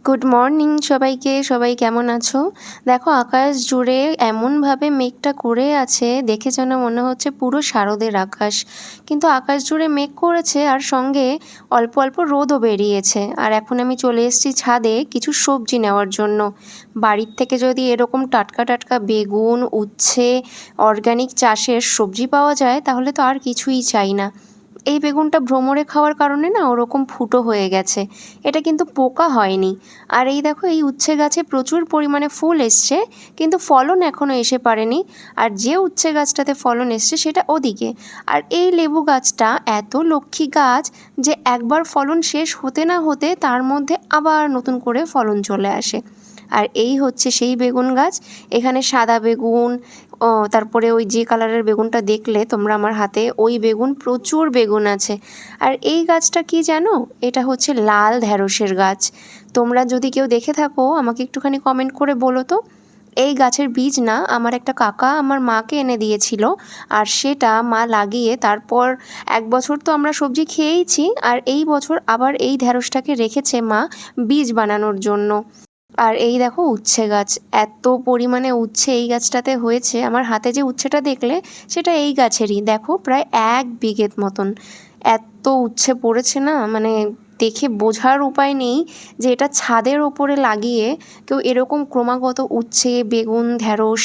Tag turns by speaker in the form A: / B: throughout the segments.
A: Good morning সবাইকে। সবাই কেমন আছো? দেখো আকাশ জুড়ে এমনভাবে মেঘটা করে আছে, দেখে যেন মনে হচ্ছে পুরো শারদের আকাশ। কিন্তু আকাশ জুড়ে মেঘ করেছে আর সঙ্গে অল্প অল্প রোদও বেরিয়েছে। আর এখন আমি চলে এসেছি ছাদে কিছু সবজি নেওয়ার জন্য। বাড়ির থেকে যদি এরকম টাটকা টাটকা বেগুন, উচ্ছে, অর্গানিক চাষের সবজি পাওয়া যায় তাহলে তো আর কিছুই চাই না। এই বেগুনটা ভ্রমরে খাওয়ার কারণে না ওরকম ফুটো হয়ে গেছে। এটা কিন্তু পোকা হয়নি। আর এই দেখো এই উচ্ছে গাছে প্রচুর পরিমাণে ফুল এসছে, কিন্তু ফলন এখনও এসে পারেনি। আর যে উচ্ছে গাছটাতে ফলন এসছে সেটা ওদিকে। আর এই লেবু গাছটা এত লক্ষ্মী গাছ যে একবার ফলন শেষ হতে না হতে তার মধ্যে আবার নতুন করে ফলন চলে আসে। আর এই হচ্ছে সেই বেগুন গাছ। এখানে সাদা বেগুন, তারপরে ওই যে কালারের বেগুনটা দেখলে তোমরা আমার হাতে, ওই বেগুন, প্রচুর বেগুন আছে। আর এই গাছটা কি জানো? এটা হচ্ছে লাল ঢ্যাঁড়সের গাছ। তোমরা যদি কেউ দেখে থাকো আমাকে একটুখানি কমেন্ট করে বলো তো। এই গাছের বীজ না আমার একটা কাকা আমার মাকে এনে দিয়েছিল। আর সেটা মা লাগিয়ে তারপর 1 বছর তো আমরা সবজি খেয়েইছি, আর এই বছর আবার এই ঢ্যাঁড়সটাকে রেখেছে মা বীজ বানানোর জন্য। আর এই দেখো উচ্ছে গাছ, এত পরিমাণে উচ্ছে এই গাছটাতে হয়েছে। আমার হাতে যে উচ্ছেটা দেখলে সেটা এই গাছেরই, দেখো প্রায় 1 বিঘে মতন এত উচ্ছে পড়েছে না, মানে দেখে বোঝার উপায় নেই যে এটা ছাদের ওপরে লাগিয়ে কেউ এরকম ক্রমাগত উচ্ছে, বেগুন, ঢ্যাঁড়স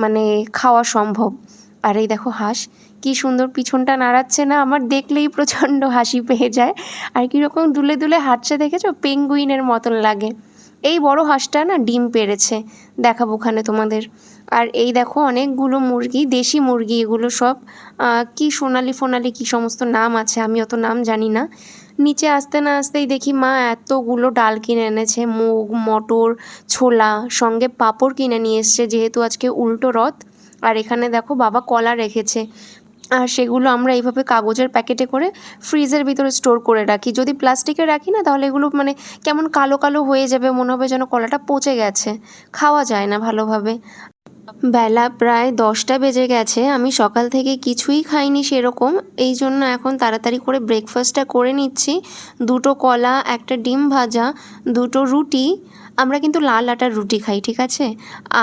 A: মানে খাওয়া সম্ভব। আর এই দেখো হাঁস কি সুন্দর পিছনটা নাড়াচ্ছে না, আমার দেখলেই প্রচণ্ড হাসি পেয়ে যায়। আর কীরকম দুলে দুলে হাঁটছে দেখেছো, পেঙ্গুইনের মতন লাগে। এই বড় হাঁসটা না ডিম পেড়েছে, দেখাবো ওখানে তোমাদের। আর এই দেখো অনেকগুলো মুরগি, দেশি মুরগি এগুলো সব। কি সোনালি ফোনালি কি সমস্ত নাম আছে, আমি অত নাম জানি না। নিচে আসতে না আসতেই দেখি মা এতগুলো ডাল কিনে এনেছে, মুগ, মটর, ছোলা, সঙ্গে পাঁপড় কিনে নিয়ে এসছে যেহেতু আজকে উল্টো রথ। আর এখানে দেখো বাবা কলা রেখেছে। আর সেগুলো আমরা এইভাবে কাগজের প্যাকেটে করে ফ্রিজের ভিতরে স্টোর করে রাখি। যদি প্লাস্টিকে রাখি না তাহলে এগুলো মানে কেমন কালো কালো হয়ে যাবে, মনে হবে যেন কলাটা পচে গেছে, খাওয়া যায় না ভালোভাবে। বেলা প্রায় 10টা বেজে গেছে, আমি সকাল থেকে কিছুই খাইনি সেরকম। এই জন্য এখন তাড়াতাড়ি করে ব্রেকফাস্টটা করে নিচ্ছি। 2টো কলা, একটা ডিম ভাজা, 2টো রুটি। আমরা কিন্তু লাল আটার রুটি খাই, ঠিক আছে।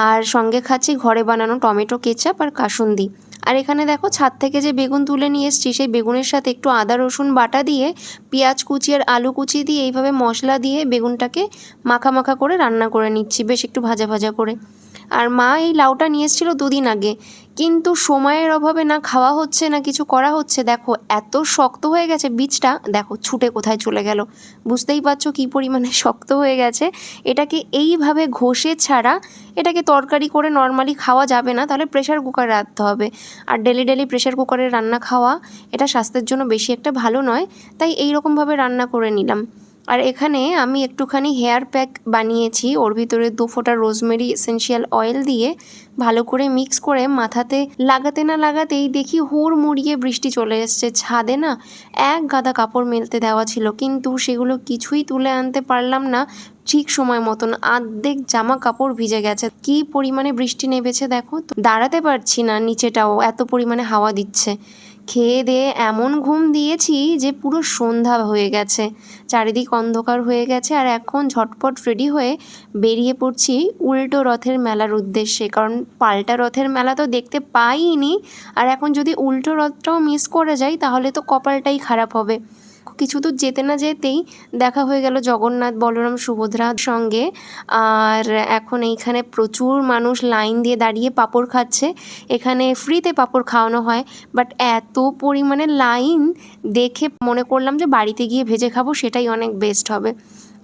A: আর সঙ্গে খাচ্ছি ঘরে বানানো টমেটো কেচাপ আর কাসুন্দি। আর এখানে দেখো ছাদ থেকে যে বেগুন তুলে নিয়ে এসেছি সেই বেগুনের সাথে একটু আদা রসুন বাটা দিয়ে, পেঁয়াজ কুচি আর আলু কুচি দিয়ে এইভাবে মশলা দিয়ে বেগুনটাকে মাখা মাখা করে রান্না করে নিচ্ছি, বেশ একটু ভাজা ভাজা করে। আর মা এই লাউটা নিয়ে এসেছিলো 2 দিন আগে, কিন্তু সময়ের অভাবে না খাওয়া হচ্ছে না কিছু করা হচ্ছে। দেখো এত শক্ত হয়ে গেছে বীজটা, দেখো ছুটে কোথায় চলে গেল, বুঝতেই পারছো কী পরিমাণে শক্ত হয়ে গেছে। এটাকে এইভাবে ঘষে ছাড়া এটাকে তরকারি করে নর্মালি খাওয়া যাবে না, তাহলে প্রেশার কুকারে রাখতে হবে। আর ডেলি ডেলি প্রেশার কুকারে রান্না খাওয়া এটা স্বাস্থ্যের জন্য বেশি একটা ভালো নয়, তাই এই রকমভাবে রান্না করে নিলাম। আর এখানে আমি একটুখানি হেয়ার প্যাক বানিয়েছি, ওর ভিতরে 2 ফোঁটা রোজমেরি এসেন্সিয়াল অয়েল দিয়ে ভালো করে মিক্স করে মাথাতে লাগাতে না লাগাতেই দেখি হুড়মুড়িয়ে বৃষ্টি চলে এসছে। ছাদে না 1 গাদা কাপড় মেলতে দেওয়া ছিল, কিন্তু সেগুলো কিছুই তুলে আনতে পারলাম না ঠিক সময় মতন। অর্ধেক জামা কাপড় ভিজে গেছে, কি পরিমাণে বৃষ্টি নেমেছে দেখো। তো দাঁড়াতে পারছি না, নিচেটাও এত পরিমাণে হাওয়া দিচ্ছে। খেয়ে দিয়ে এমন ঘুম দিয়েছি যে পুরো সন্ধ্যা হয়ে গেছে, চারিদিক অন্ধকার হয়ে গেছে। আর এখন ঝটপট রেডি হয়ে বেরিয়ে পড়ছি উল্টো রথের মেলার উদ্দেশ্যে, কারণ পাল্টা রথের মেলা তো দেখতে পাইনি। আর এখন যদি উল্টো রথটাও মিস করে যাই তাহলে তো কপালটাই খারাপ হবে। কিছু দূর যেতে না যেতেই দেখা হয়ে গেল জগন্নাথ, বলরাম, সুভদ্রার সঙ্গে। আর এখন এইখানে প্রচুর মানুষ লাইন দিয়ে দাঁড়িয়ে পাঁপড় খাচ্ছে। এখানে ফ্রিতে পাঁপড় খাওয়ানো হয়, বাট এত পরিমাণে লাইন দেখে মনে করলাম যে বাড়িতে গিয়ে ভেজে খাবো, সেটাই অনেক বেস্ট হবে।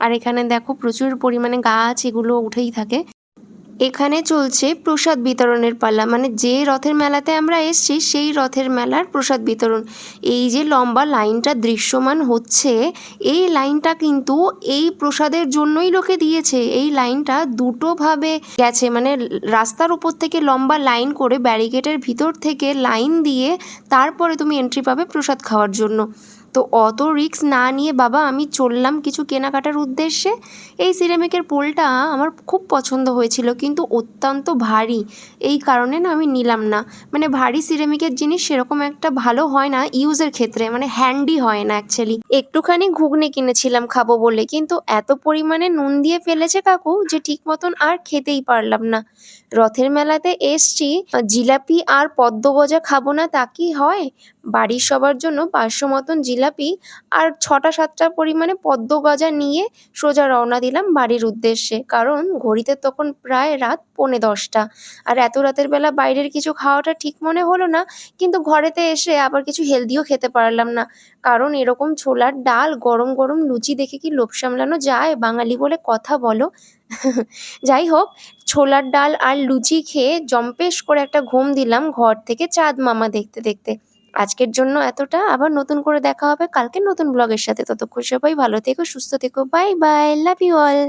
A: আর এখানে দেখো প্রচুর পরিমাণে গাছ এগুলো উঠেই থাকে। এখানে চলছে প্রসাদ বিতরণের পালা, মানে যে রথের মেলাতে আমরা এসেছি সেই রথের মেলার প্রসাদ বিতরণ। এই যে লম্বা লাইনটা দৃশ্যমান হচ্ছে, এই লাইনটা কিন্তু এই প্রসাদের জন্যই লোকে দিয়েছে। এই লাইনটা দুটোভাবে গেছে, মানে রাস্তার উপর থেকে লম্বা লাইন করে ব্যারিকেডের ভিতর থেকে লাইন দিয়ে তারপরে তুমি এন্ট্রি পাবে প্রসাদ খাওয়ার জন্য। তো অত রিস্ক না নিয়ে বাবা আমি চললাম কিছু কেনাকাটার উদ্দেশ্যে। এই সিরামিকের পোলটা আমার খুব পছন্দ হয়েছিল, কিন্তু অত্যন্ত ভারী। এই কারণে না আমি নিলাম না। মানে ভারী সিরামিকের জিনিস সেরকম একটা ভালো হয় না ইউজের ক্ষেত্রে, মানে হ্যান্ডি হয় না অ্যাকচুয়ালি। একটুখানি ঘুগনি কিনেছিলাম খাবো বলে, কিন্তু এত পরিমাণে নুন দিয়ে ফেলেছে কাকু যে ঠিক মতন আর খেতেই পারলাম না। রথের মেলাতে এসছি, জিলাপি আর পদ্মগজা খাবো না তা কি হয়? বাড়ির সবার জন্য ৫০০ মতন জিলাপি আর ৬টা ৭টা পরিমাণে পদ্মগজা নিয়ে সোজা রওনা দিলাম বাড়ির উদ্দেশ্যে। কারণ ঘড়িতে তখন প্রায় রাত ১৯:৩০। আর এত রাতের বেলা বাইরের কিছু খাওয়াটা ঠিক মনে হলো না, কিন্তু ঘরেতে এসে আবার কিছু হেলদিও খেতে পারলাম না। কারণ এরকম ছোলার ডাল, গরম গরম লুচি দেখে কি লোভ সামলানো যায়? বাঙালি বলে কথা বলো। যাই হোক, ছোলার ডাল আর লুচি খেয়ে জম্পেশ করে একটা ঘুম দিলাম ঘর থেকে চাঁদ মামা দেখতে দেখতে। আজকের জন্য এতটা। আবার নতুন করে দেখা হবে কালকে নতুন ব্লগের সাথে। ততক্ষণ সবাই ভালো থেকো, সুস্থ থেকো। Bye bye. Love you all.